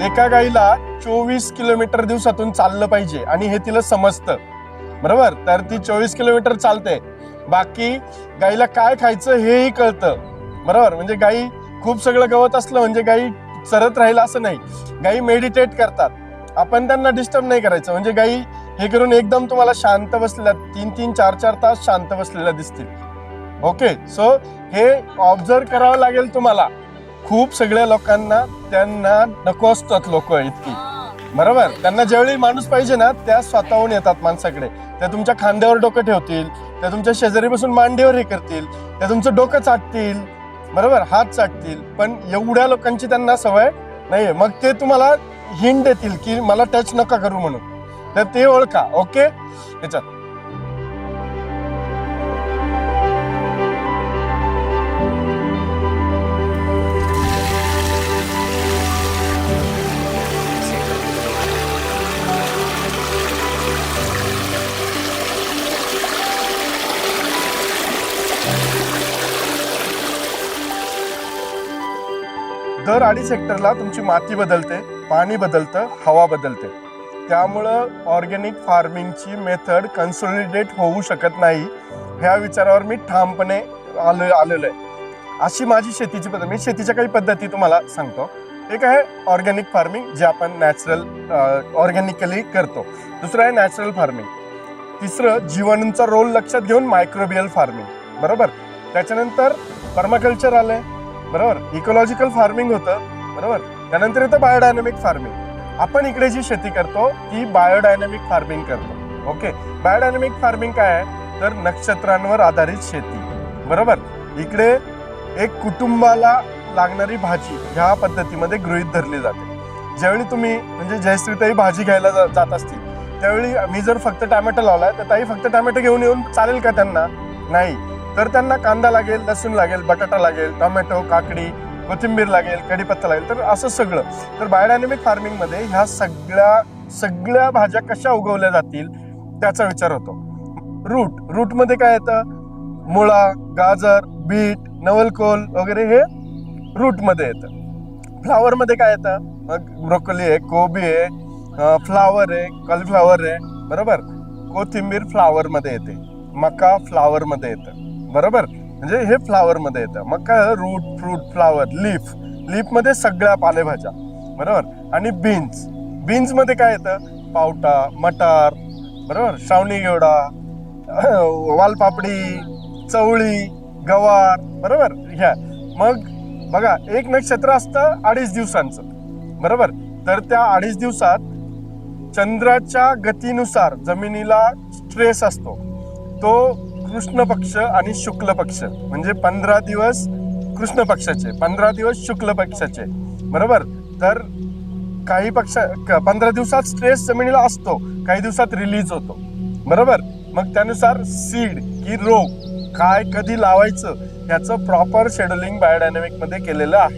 एका गाईला 24 किलोमीटर दिवसातून चाललं पाहिजे आणि हे तिला समजतं, बरोबर. तर ती 24 किलोमीटर चालते. बाकी गाईला काय खायचं हेही कळतं, बरोबर. म्हणजे गाई खूप सगळं गवत असलं म्हणजे गाई चरत राहिलं असं नाही. गाई मेडिटेट करतात, आपण त्यांना डिस्टर्ब नाही करायचं. म्हणजे गाई हे करून एकदम तुम्हाला शांत बसलेल्या 3-3, 4-4 तास शांत बसलेल्या दिसतील. ओके, सो हे ऑब्झर्व करावं लागेल तुम्हाला. खूप सगळ्या लोकांना त्यांना नको असतात लोक इतकी, बरोबर. त्यांना ज्यावेळी माणूस पाहिजे ना त्या स्वतःहून येतात माणसाकडे. त्या तुमच्या खांद्यावर डोकं ठेवतील, त्या तुमच्या शेजारी बसून मांडीवर हे करतील, त्या तुमचं डोकं चाटतील, बरोबर, हात चाटतील. पण एवढ्या लोकांची त्यांना सवय नाहीये. मग ते तुम्हाला हिंट देतील की मला टच नका करू म्हणून, तर ते ओळखा. ओके, याच्यात दर 2.5 हेक्टरला तुमची माती बदलते, पाणी बदलतं, हवा बदलते. त्यामुळं ऑर्गॅनिक फार्मिंगची मेथड कन्सॉलिडेट होऊ शकत नाही. ह्या विचारावर मी ठामपणे आलेलो आहे. अशी माझी शेतीची पद्धत. मी शेतीच्या काही पद्धती तुम्हाला सांगतो. एक आहे ऑर्गॅनिक फार्मिंग, जे आपण नॅचरल ऑर्गॅनिकली करतो. दुसरं आहे नॅचरल फार्मिंग. तिसरं जीवाणूंचा रोल लक्षात घेऊन मायक्रोबियल फार्मिंग, बरोबर. त्याच्यानंतर पर्माकल्चर आलंय, बरोबर. इकोलॉजिकल फार्मिंग होतं, बरोबर. त्यानंतर येतं बायोडायनॅमिक फार्मिंग. आपण इकडे जी शेती करतो ती बायोडायनॅमिक फार्मिंग करतो. ओके, बायोडायनॅमिक फार्मिंग काय आहे तर नक्षत्रांवर आधारित शेती, बरोबर. इकडे एक कुटुंबाला लागणारी भाजी ह्या पद्धतीमध्ये गृहीत धरली जाते. ज्यावेळी तुम्ही म्हणजे जयश्रीताई भाजी घ्यायला जात असतील त्यावेळी मी जर फक्त टॅमॅटो लावलाय तर ताई फक्त टॅमॅटो घेऊन येऊन चालेल का त्यांना? नाही. तर त्यांना कांदा लागेल, लसूण लागेल, बटाटा लागेल, टोमॅटो, काकडी, कोथिंबीर लागेल, कढीपत्ता लागेल, तर असं सगळं. तर बायोडायनॅमिक फार्मिंगमध्ये ह्या सगळ्या भाज्या कशा उगवल्या जातील त्याचा विचार होतो. रूटमध्ये काय येतं? मुळा, गाजर, बीट, नवलकोल वगैरे हे रूटमध्ये येतं. फ्लावरमध्ये काय येतं? मग ब्रोकोली आहे, कोबी आहे, फ्लावर आहे, कॉलीफ्लावर आहे, बरोबर. कोथिंबीर फ्लावरमध्ये येते, मका फ्लावरमध्ये येतं, बरोबर. म्हणजे हे फ्लावरमध्ये येतं. मग काय? रूट, फ्रूट, फ्लावर, लीफमध्ये सगळ्या पालेभाज्या, बरोबर. आणि बीन्समध्ये काय येतं? पावटा, मटार, बरोबर, श्रावणी घेवडा, वालपापडी, चवळी, गवार, बरोबर. ह्या मग बघा एक नक्षत्र असतं 2.5 दिवसांचं, बरोबर. तर त्या 2.5 दिवसात चंद्राच्या गतीनुसार जमिनीला स्ट्रेस असतो. तो कृष्ण पक्ष आणि शुक्ल पक्ष, म्हणजे 15 दिवस कृष्ण पक्षाचे, 15 दिवस शुक्ल पक्षाचे, बरोबर. तर काही 15 दिवसात स्ट्रेस जमिनीला असतो, काही दिवसात रिलीज होतो, बरोबर. मग त्यानुसार सीड की रोग काय कधी लावायचं ह्याचं प्रॉपर शेड्युलिंग बायोडायनॅमिक मध्ये केलेलं आहे.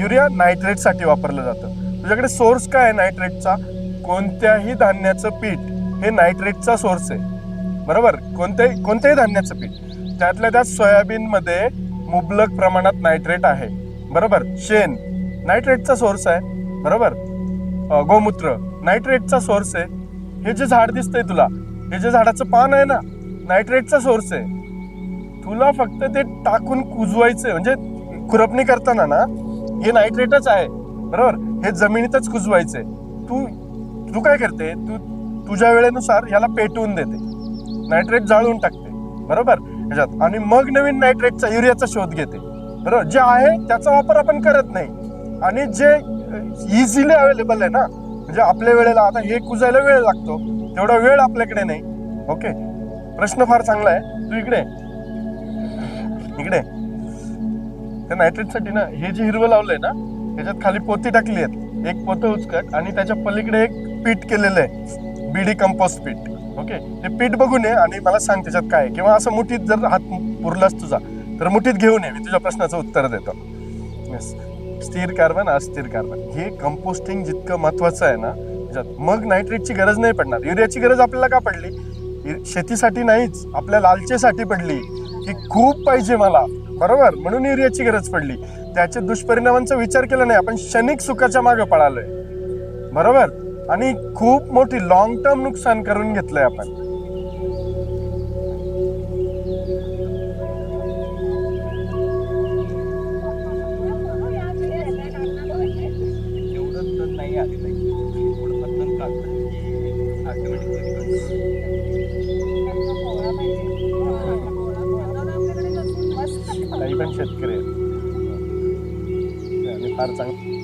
युरिया नायट्रेटसाठी वापरलं जातं. तुझ्याकडे सोर्स काय आहे नायट्रेटचा? कोणत्याही धान्याचं पीठ हे नायट्रेटचा सोर्स आहे, बरोबर. कोणत्याही धान्याचं पीठ, त्यातल्या त्यात सोयाबीन मध्ये मुबलक प्रमाणात नायट्रेट आहे, बरोबर. शेण नायट्रेटचा सोर्स आहे, बरोबर. गोमूत्र नायट्रेटचा सोर्स आहे. हे जे झाड दिसतंय तुला, हे जे झाडाचं पान आहे ना, नायट्रेटचा सोर्स आहे. तुला फक्त ते टाकून कुजवायचंय, म्हणजे खुरपणी करताना ना हे नायट्रेटच आहे, बरोबर. हे जमिनीतच कुजवायचंय. तू काय करते? तू तुझ्या वेळेनुसार याला पेटवून देते, नायट्रेट जाळून टाकते, बरोबर ह्याच्यात. आणि मग नवीन नायट्रेटचा, युरियाचा शोध घेते, बरोबर. जे आहे त्याचा वापर आपण करत नाही. आणि जे इझिली अवेलेबल आहे ना, म्हणजे आपल्या वेळेला आता हे कुजायला वेळ लागतो, तेवढा वेळ आपल्याकडे नाही. ओके, प्रश्न फार चांगला आहे. तू इकडे त्या नायट्रेटसाठी ना हे जे हिरवं लावलंय ना त्याच्यात खाली पोती टाकली आहेत, एक पोतं उचकट, आणि त्याच्या पलीकडे एक पीठ केलेलं आहे, बीडी कंपोस्ट पीठ. ओके, ते पीठ बघून ये आणि मला सांग त्याच्यात काय. किंवा असं मुठीत जर हात पुरलास तुझा तर मुठीत घेऊन ये, मी तुझ्या प्रश्नाचं उत्तर देतो. येस, स्थिर कार्बन, अस्थिर कार्बन, हे कंपोस्टिंग जितकं महत्वाचं आहे ना त्याच्यात. मग नायट्रेटची गरज नाही पडणार. युरियाची गरज आपल्याला का पडली? शेतीसाठी नाहीच, आपल्या लालचेसाठी पडली की खूप पाहिजे मला, बरोबर, म्हणून युरियाची गरज पडली. त्याच्या दुष्परिणामांचा विचार केला नाही, आपण क्षणिक सुखाच्या मागे पळालोय. बरोबर, आणि खूप मोठी लॉंग टर्म नुकसान करून घेतलंय आपण. काही पण शेतकरी आहेत आणि फार चांगलं.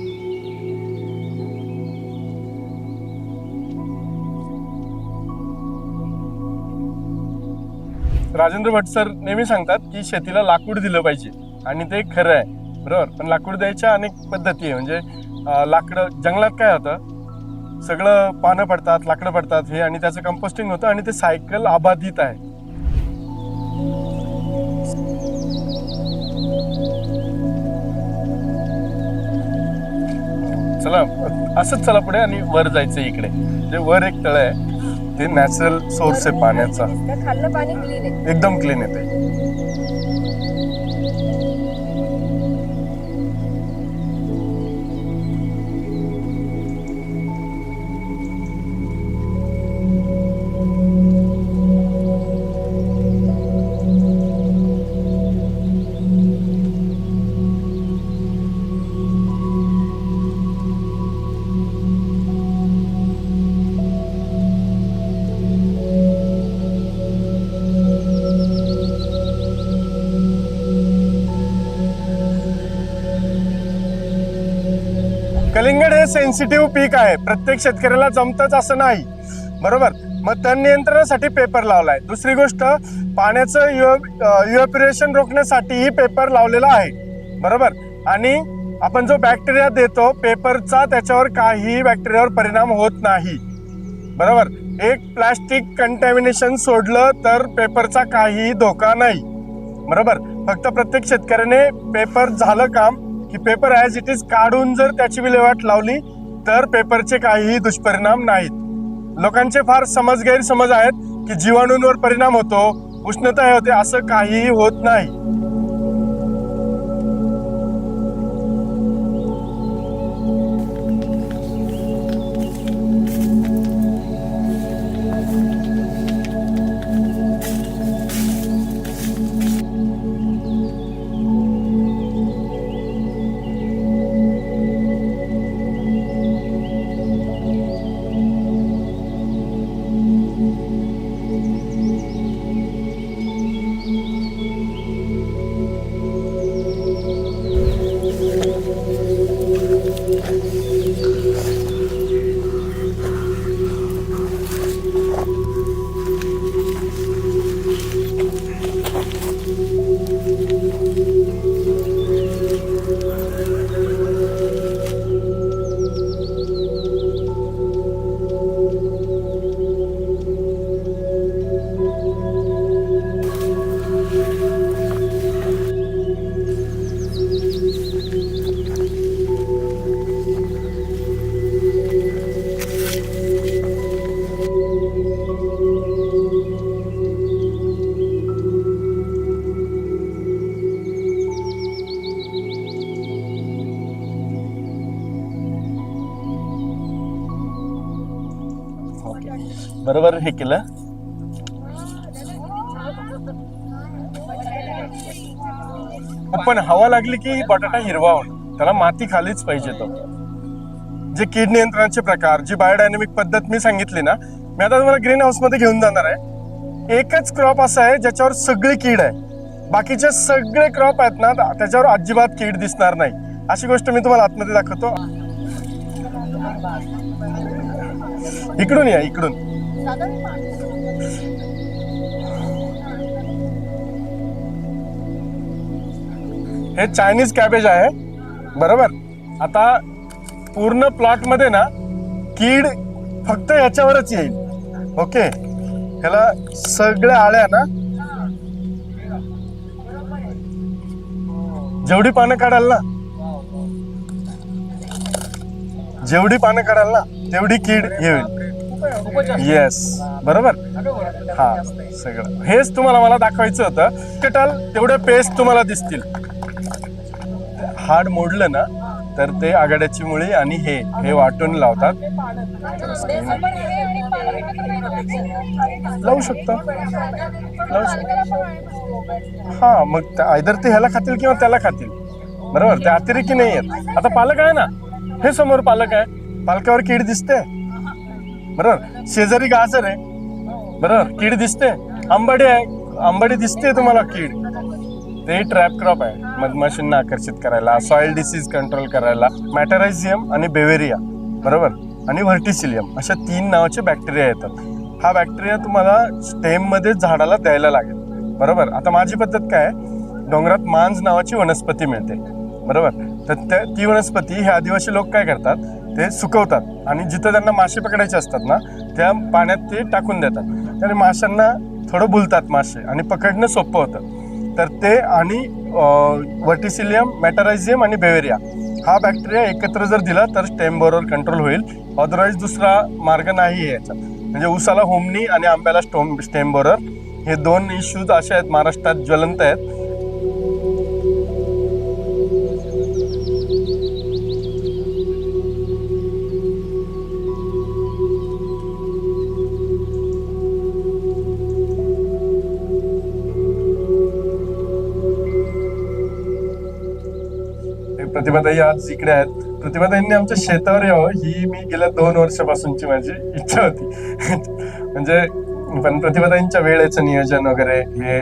राजेंद्र भट सर नेहमी सांगतात की शेतीला लाकूड दिलं पाहिजे, आणि ते खरं आहे, बरोबर. पण लाकूड द्यायच्या अनेक पद्धती आहे. म्हणजे लाकडं जंगलात काय होतं, सगळं पानं पडतात, लाकडं पडतात हे, आणि त्याचं कंपोस्टिंग होतं आणि ते सायकल अबाधित आहे. चला असंच चला पुढे, आणि वर जायचं इकडे. जे वर एक तळ आहे, ते नॅचरल सोर्स आहे पाण्याचा, एकदम क्लीन येते. कलिंगड हे सेन्सिटिव्ह पीक आहे, प्रत्येक शेतकऱ्याला जमतच असं नाही, बरोबर. मग तण नियंत्रणासाठी पेपर लावलाय. दुसरी गोष्ट, पाण्याचं इव्हॅपोरेशन रोखण्यासाठीही पेपर लावलेला आहे, बरोबर. आणि आपण जो बॅक्टेरिया देतो पेपरचा, त्याच्यावर काही बॅक्टेरियावर परिणाम होत नाही, बरोबर. एक प्लास्टिक कंटॅमिनेशन सोडलं तर पेपरचा काहीही धोका नाही, बरोबर. फक्त प्रत्येक शेतकऱ्याने पेपर झालं काम की पेपर ॲज इट इज काढून जर त्याची विल्हेवाट लावली तर पेपरचे काहीही दुष्परिणाम नाहीत. लोकांचे फार गैरसमज आहेत की जीवाणूंवर परिणाम होतो, उष्णता होते, असं काहीही होत नाही. बरोबर हे केलं. पण हवा लागली की बटाटा हिरवा होणार, त्याला माती खालीच पाहिजे. तो जे कीड नियंत्रणाचे प्रकार, जी बायोडायनेमिक पद्धत मी सांगितली ना, मी आता तुम्हाला ग्रीन हाऊस मध्ये घेऊन जाणार आहे. एकच क्रॉप असा आहे ज्याच्यावर सगळी कीड आहे, बाकीचे सगळे क्रॉप आहेत ना त्याच्यावर अजिबात कीड दिसणार नाही. अशी गोष्ट मी तुम्हाला आतमध्ये दाखवतो. इकडून या, इकडून. हे चायनीज कॅबेज आहे, बरोबर. आता पूर्ण प्लॉट मध्ये ना कीड फक्त याच्यावरच येईल. ओके, ह्याला सगळ्या आळ्या ना, जेवढी पानं काढाल ना, जेवढी पानं काढाल ना तेवढी कीड येईल. येस, बरोबर. हा, सगळं हेच तुम्हाला मला दाखवायचं होतं. कटाल तेवढे पेस्ट तुम्हाला दिसतील. हाड मोडलं ना तर ते आघाड्याची मुळी आणि हे वाटून लावतात. लावू शकतो. हा, मग आयदर ते ह्याला खातील किंवा त्याला खातील, बरोबर. ते अतिरेकी नाही आहेत. आता पालक आहे ना, हे समोर पालक आहे, पालकावर कीड दिसते, बरोबर. शेजारी गाजर आहे, बरोबर, कीड दिसते. आंबाडी आहे, आंबाडी दिसते तुम्हाला कीड. ते ट्रॅप क्रॉप आहे मधमाशींना आकर्षित करायला, सॉइल डिसीज कंट्रोल करायला. मॅटरायझियम आणि बेवेरिया, बरोबर, आणि व्हर्टिसिलियम अशा 3 नावाचे बॅक्टेरिया येतात. हा बॅक्टेरिया तुम्हाला स्टेम मध्ये झाडाला द्यायला लागेल, बरोबर. आता माझी पद्धत काय आहे, डोंगरात मांज नावाची वनस्पती मिळते, बरोबर. तर ती वनस्पती हे आदिवासी लोक काय करतात, ते सुकवतात आणि जिथं त्यांना मासे पकडायचे असतात ना, त्या पाण्यात ते टाकून देतात. त्याने माशांना थोडं बुलतात मासे आणि पकडणं सोपं होतं. तर ते आणि व्हर्टिसिलियम, मॅटरायझियम आणि बेवेरिया हा बॅक्टेरिया एकत्र जर दिला तर स्टेम बोरर कंट्रोल होईल. अदरवाईज दुसरा मार्ग नाही आहे याचा. म्हणजे ऊसाला होमनी आणि आंब्याला स्टेम बोरर हे 2 इश्यूज असे आहेत महाराष्ट्रात ज्वलंत आहेत. प्रतिभाताई आज इकडे आहेत. प्रतिभाताईंनी आमच्या शेतावर यावं ही मी गेल्या 2 वर्षापासूनची माझी इच्छा होती. म्हणजे पण प्रतिभाताईंच्या वेळेचं नियोजन वगैरे हे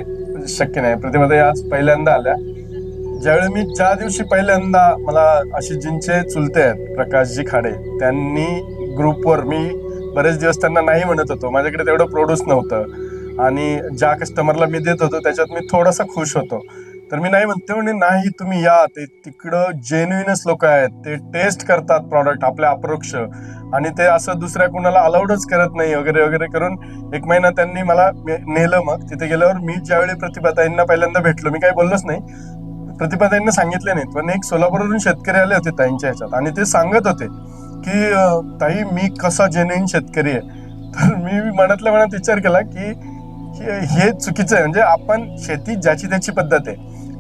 शक्य नाही. प्रतिभाताई आज पहिल्यांदा आल्या. ज्या दिवशी पहिल्यांदा मला आशिषजींचे चुलते आहेत प्रकाशजी खाडे, त्यांनी ग्रुपवर, मी बरेच दिवस त्यांना नाही म्हणत होतो, माझ्याकडे तेवढं प्रोड्यूस नव्हतं आणि ज्या कस्टमरला मी देत होतो त्याच्यात मी थोडासा खुश होतो. तर मी नाही म्हणते, म्हणजे नाही तुम्ही या, ते तिकडं जेन्युइनच लोक आहेत, ते टेस्ट करतात प्रॉडक्ट आपल्या अप्रोक्ष, आणि ते असं दुसऱ्या कुणाला अलाउडच करत नाही वगैरे वगैरे करून 1 महिना त्यांनी मला नेलं. मग तिथे गेल्यावर मी ज्यावेळी प्रतिभाताईंना पहिल्यांदा भेटलो, मी काही बोललोच नाही, प्रतिभाताईंना सांगितले नाहीत. पण एक सोलापूरवरून शेतकरी आले होते ताईंच्या ह्याच्यात आणि ते सांगत होते की ताई मी कसा जेन्युइन शेतकरी आहे. तर मी मनातल्या मनात विचार केला की हे चुकीचं आहे. म्हणजे आपण शेती ज्याची त्याची पद्धत आहे,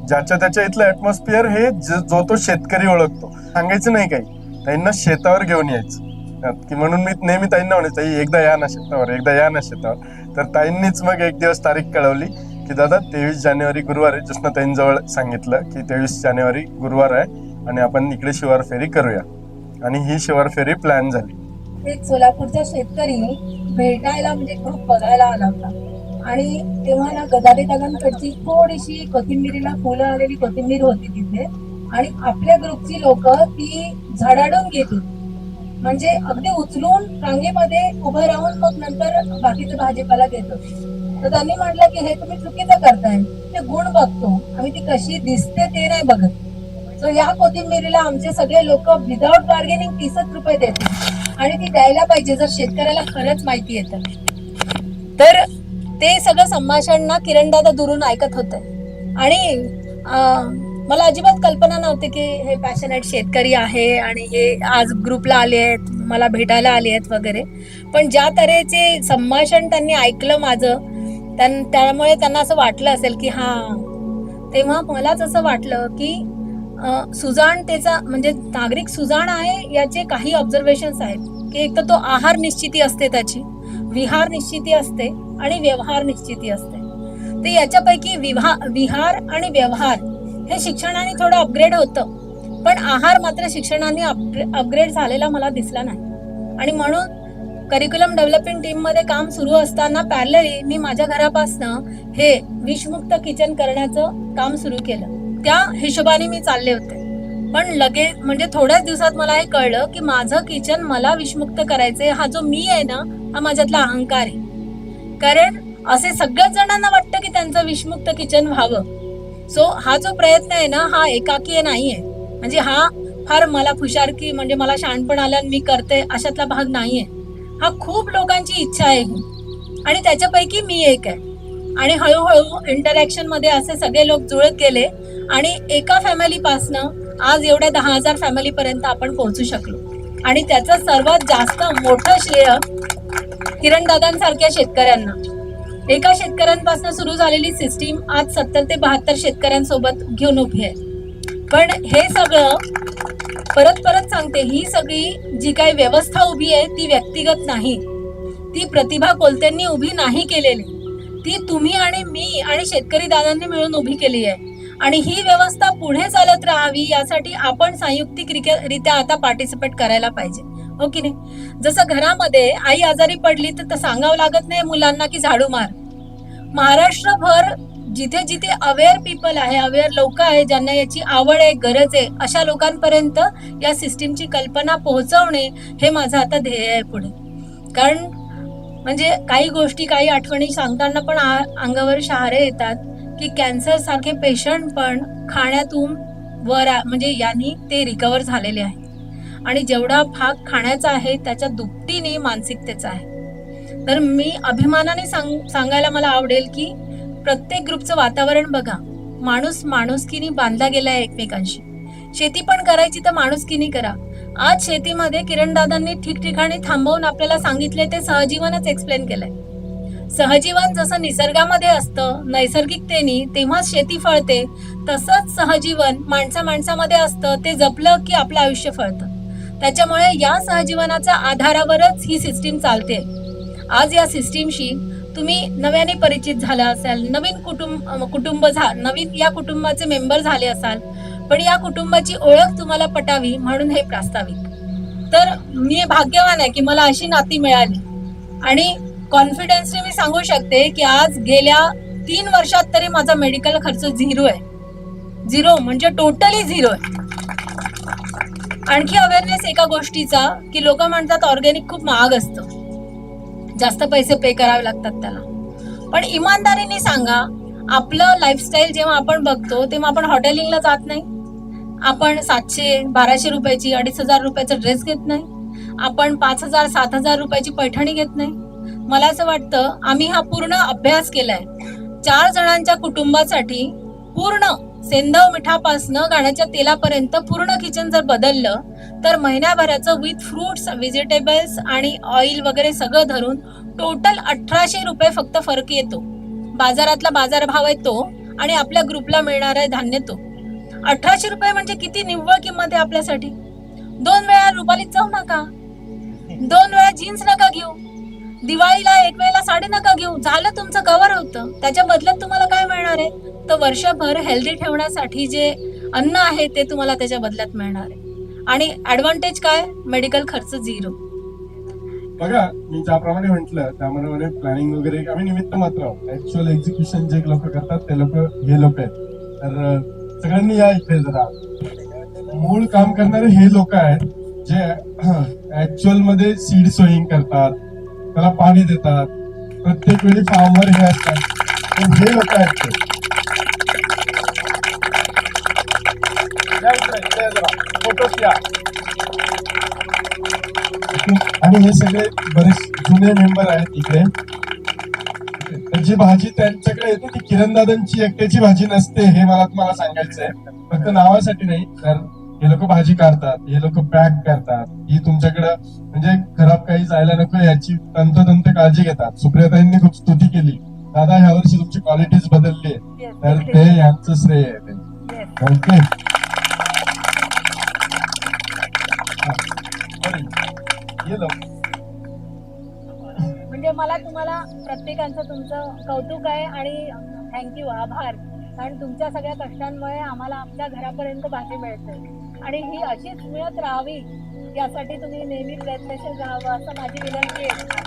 ज्याच्या त्याच्या इथलं ऍटमॉस्फिअर हे जो तो शेतकरी ओळखतो. सांगायचं नाही काही, ताईंना शेतावर घेऊन यायचं. की म्हणून मी नेहमी ताईंना म्हणायचं, ताई एकदा या ना शेतावर, एकदा या ना शेतावर. तर ताईंनीच मग एक दिवस तारीख कळवली की दादा 23 जानेवारी गुरुवार आहे. जसं ताईंजवळ सांगितलं की 23 जानेवारी गुरुवार आहे आणि आपण इकडे शिवार फेरी करूया. आणि ही शिवार फेरी प्लॅन झाली. एक सोलापूरचा शेतकरी भेटायला म्हणजे ग्रुप बघायला आला होता आणि तेव्हा ना गदारे दादांकडची थोडीशी कोथिंबीरीला फुलं आलेली कोथिंबीर होती तिथे आणि आपल्या ग्रुपची लोक ती झडाडून घेत होती. म्हणजे अगदी उचलून रांगेमध्ये उभं राहून मग नंतर बाकीचं भाजीपाला घेत होते. तर त्यांनी म्हटलं की हे तुम्ही चुकीचं करताय, ते गुण बघतो, आम्ही ती कशी दिसते ते नाही बघत. सो या कोथिंबीरीला आमचे सगळे लोक विदाउट बार्गेनिंग 30 रुपये देतील आणि ती द्यायला पाहिजे जर शेतकऱ्याला खरंच माहिती येतं. तर ते सगळं संभाषण ना किरणदादा दुरून ऐकत होते आणि मला अजिबात कल्पना नव्हती की हे पॅशनेट शेतकरी आहे आणि हे आज ग्रुपला आले आहेत, मला भेटायला आले आहेत वगैरे. पण ज्या तऱ्हेचे संभाषण त्यांनी ऐकलं माझं, त्यामुळे त्यांना असं वाटलं असेल की हा, तेव्हा मलाच असं वाटलं की सुजाणतेचा म्हणजे नागरिक सुजाण आहे याचे काही ऑब्झर्वेशन्स आहेत. की एक तर तो आहार निश्चिती असते, त्याची विहार निश्चिती असते आणि व्यवहार निश्चिती असते. तर याच्यापैकी विहार आणि व्यवहार हे शिक्षणाने थोडं अपग्रेड होतं, पण आहार मात्र शिक्षणाने अपग्रेड झालेला मला दिसला नाही. आणि म्हणून करिक्युलम डेव्हलपिंग टीम मध्ये काम सुरू असताना पॅरलली मी माझ्या घरापासनं हे विषमुक्त किचन करण्याचं काम सुरू केलं. त्या हिशोबाने मी चालले होते. पण लगेच म्हणजे थोड्याच दिवसात मला हे कळलं की माझं किचन मला विषमुक्त करायचंय. हा जो मी आहे ना, हा माझ्यातला अहंकार आहे. कारण असे सगळ्याच जणांना वाटतं की त्यांचं विषमुक्त किचन व्हावं. सो हा जो प्रयत्न आहे ना, हा एकाकी नाहीये. म्हणजे हा फार मला फुशारकी म्हणजे मला शहाणपण आलं मी करते अशातला भाग नाहीये. हा खूप लोकांची इच्छा आहे आणि त्याच्यापैकी मी एक आहे. आणि हळूहळू इंटरॅक्शन मध्ये असे सगळे लोक जुळत गेले आणि एका फॅमिलीपासनं आज एवढ्या 10,000 फॅमिली पर्यंत आपण पोहोचू शकलो. आणि त्याचं सर्वात जास्त मोठं श्रेय किरणदादांसारख्या शेतकऱ्यांना. एका शेतकऱ्यांपासून सुरू झालेली सिस्टीम आज 70 ते 72 शेतकऱ्यांसोबत घेऊन उभी आहे. पण हे सगळं परत परत सांगते, ही सगळी जी काही व्यवस्था उभी आहे ती व्यक्तिगत नाही, ती प्रतिभा कोलतेंनी उभी नाही केलेली, ती तुम्ही आणि मी आणि शेतकरी दादांनी मिळून उभी केली आहे. आणि ही व्यवस्था पुढे चालत राहावी यासाठी आपण संयुक्तिकरित्या आता पार्टिसिपेट करायला पाहिजे, हो की नाही? जसं घरामध्ये आई आजारी पडली तर सांगावं लागत नाही मुलांना की झाडू मार. महाराष्ट्रभर जिथे जिथे अवेअर पीपल आहे, अवेअर लोक आहे, ज्यांना याची आवड आहे, गरज आहे, अशा लोकांपर्यंत या सिस्टीमची कल्पना पोहोचवणे हे माझं आता ध्येय आहे पुढे. कारण म्हणजे काही गोष्टी, काही आठवणी सांगताना पण अंगावर शहारे येतात की कॅन्सर सारखे पेशंट पण खाण्यातून म्हणजे यांनी ते रिकवर झालेले आहे. आणि जेवढा भाग खाण्याचा आहे त्याच्या दुपटीने मानसिकतेचा आहे. तर मी अभिमानाने सांगायला मला आवडेल की प्रत्येक ग्रुपचं वातावरण बघा, माणूस माणुसकीने बांधला गेलाय एकमेकांशी. शेती पण करायची तर माणुसकीने करा. आज शेतीमध्ये किरण दादांनी ठिकठिकाणी थांबवून आपल्याला सांगितले ते सहजीवनच एक्सप्लेन केलंय. सहजीवन जसं निसर्गामध्ये असतं नैसर्गिकतेने, तेव्हाच शेती फळते, तसंच सहजीवन माणसामध्ये असतं, ते जपलं की आपलं आयुष्य फळतं. त्याच्यामुळे या सहजीवनाच्या आधारावरच ही सिस्टीम चालते. आज या सिस्टीमशी तुम्ही नव्याने परिचित झाला असाल, नवीन नवीन या कुटुंबाचे मेंबर झाले असाल, पण या कुटुंबाची ओळख तुम्हाला पटावी म्हणून हे प्रास्ताविक. तर मी भाग्यवान आहे की मला अशी नाती मिळाली. आणि कॉन्फिडन्सने मी सांगू शकते की आज गेल्या 3 वर्षात तरी माझा मेडिकल खर्च 0 आहे. 0 म्हणजे टोटली 0 आहे. आणखी अवेअरनेस एका गोष्टीचा की लोक म्हणतात ऑर्गॅनिक खूप महाग असतं, जास्त पैसे पे करावे लागतात त्याला. पण इमानदारीने सांगा, आपलं लाईफस्टाईल जेव्हा आपण बघतो तेव्हा आपण हॉटेलिंगला जात नाही. आपण 700-1200 रुपयाची 2500 रुपयाचा ड्रेस घेत नाही. आपण 5000-7000 रुपयाची पैठणी घेत नाही. मला असं वाटतं आम्ही हा पूर्ण अभ्यास केलाय. 4 जणांच्या कुटुंबासाठी पूर्ण सेंधव मिठापासनं गाण्याच्या तेलापर्यंत पूर्ण किचन जर बदललं तर महिन्याभराचं विथ फ्रुट्स, व्हेजिटेबल्स आणि ऑइल वगैरे सगळं धरून टोटल 1800 रुपये फक्त फरक येतो. बाजारातला बाजारभाव आहे तो आणि आपल्या ग्रुपला मिळणार आहे धान्य तो. 1800 रुपये म्हणजे किती निव्वळ किंमत आहे आपल्यासाठी. 2 वेळा रुपालीत जाऊ नका, 2 वेळा जीन्स नका घेऊ, दिवाळीला 1 वेळेला साडी नका घेऊ, झालं तुमचं कव्हर होतं. त्याच्या बदल्यात तुम्हाला काय मिळणार आहे? तर वर्षभर हेल्दी ठेवण्यासाठी जे अन्न आहे ते तुम्हाला त्याच्या बदल्यात मिळणार आहे. आणि ऍडव्हान्टेज काय? मेडिकल खर्च 0. बघा, मी ज्याप्रमाणे म्हटलं त्याप्रमाणे प्लॅनिंग वगैरे आम्ही निमित्त मात्र आहोत. ऍक्च्युअल एक्झिक्युशन जे लोक करतात ते हे लोक आहेत. तर सगळ्यांनी या इथे जरा मूळ काम करणारे हे लोक आहेत जे ऍक्च्युअल मध्ये सीड सोईंग करतात, त्याला पाणी देतात, प्रत्येक वेळी फार्मवर हे असतात. हे लोक आहेत ते. आणि हे सगळे बरेच जुने मेंबर आहेत इकडे. तर जी भाजी त्यांच्याकडे येते ती किरणदादांची एकट्याची भाजी नसते, हे मला तुम्हाला सांगायचं आहे. फक्त नावासाठी नाही, तर हे लोक भाजी काढतात, हे लोक पॅक करतात, ही तुमच्याकडं म्हणजे खराब काही जायला नको याची तंतोतंत काळजी घेतात. सुप्रियाताईंनी खूप स्तुती केली, दादा ह्या वर्षी तुमची क्वालिटीज बदलली, तर ते यांचं श्रेय आहे ते. ओके, म्हणजे मला तुम्हाला प्रत्येकांचं तुमचं कौतुक आहे आणि थँक्यू, आभार. कारण तुमच्या सगळ्या कष्टांमुळे आम्हाला आमच्या घरापर्यंत भाजी मिळते आणि ही अशीच मिळत राहावी यासाठी तुम्ही नेहमी प्रयत्नशील राहावं असं माझी विनंती आहे.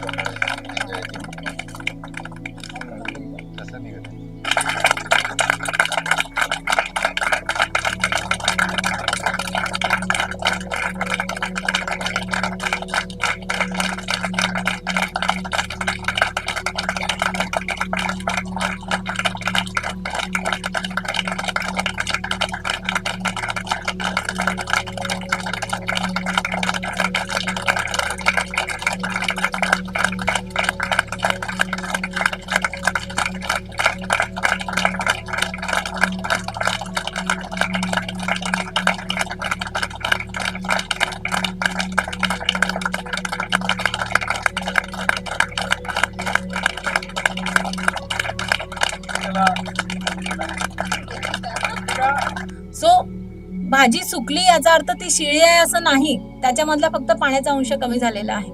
भाजी सुकली याचा अर्थ ती शिळी आहे असं नाही, त्याच्यामधला फक्त पाण्याचा अंश कमी झालेला आहे,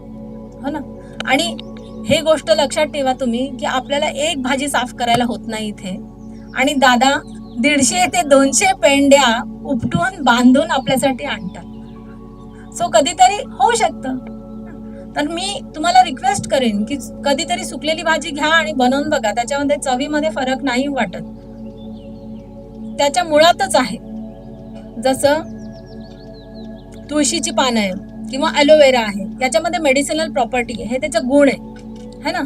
हो ना. आणि हे गोष्ट लक्षात ठेवा तुम्ही की आपल्याला एक भाजी साफ करायला होत नाही इथे, आणि दादा 150 ते 200 पेंड्या उपटून बांधून आपल्यासाठी आणतात. सो कधीतरी होऊ शकतं. तर मी तुम्हाला रिक्वेस्ट करेन की कधीतरी सुकलेली भाजी घ्या आणि बनवून बघा, त्याच्यामध्ये चवीमध्ये फरक नाही वाटत, त्याच्या मुळातच आहे. जसं तुळशीची पानं आहे किंवा ॲलोवेरा आहे, याच्यामध्ये मेडिसिनल प्रॉपर्टी आहे, हे त्याचा गुण आहे ना.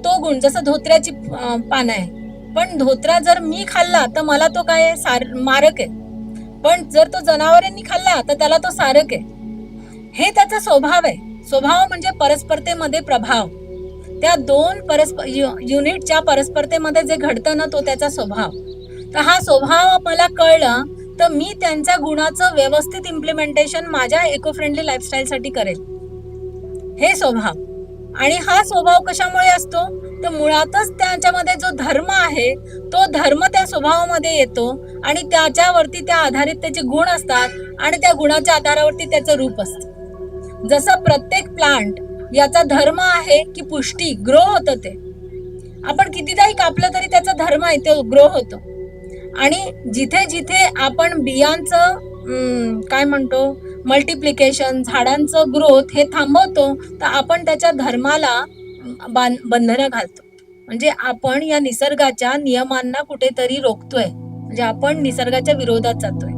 तो गुण, जसं धोत्र्याची पानं आहे, पण धोत्रा जर मी खाल्ला तर मला तो काय मारक आहे, पण जर तो जनावरांनी खाल्ला तर त्याला तो सारक आहे. हे त्याचा स्वभाव आहे. स्वभाव म्हणजे परस्परतेमध्ये प्रभाव. त्या दोन युनिटच्या परस्परतेमध्ये जे घडतं ना, तो त्याचा स्वभाव. तर हा स्वभाव मला कळला तर मी त्यांच्या गुणाचं व्यवस्थित इम्प्लिमेंटेशन माझ्या इको फ्रेंडली लाईफस्टाईलसाठी करेल. हे स्वभाव. आणि हा स्वभाव कशामुळे असतो तर मुळातच त्याच्यामध्ये जो धर्म आहे तो धर्म त्या स्वभावामध्ये येतो, आणि त्याच्यावरती त्या आधारित त्याचे गुण असतात, आणि त्या गुणाच्या आधारावरती त्याचं रूप असतं. जसं प्रत्येक प्लांट याचा धर्म आहे की पुष्टी, ग्रो होतं, ते आपण कितीदाही कापलं तरी त्याचा धर्म आहे, तो ग्रो होतो. आणि जिथे जिथे आपण बियांचं काय म्हणतो मल्टिप्लिकेशन, झाडांचं ग्रोथ हे थांबवतो, तर आपण त्याच्या धर्माला बंधनं घालतो. म्हणजे आपण या निसर्गाच्या नियमांना कुठेतरी रोखतोय, म्हणजे आपण निसर्गाच्या विरोधात जातोय.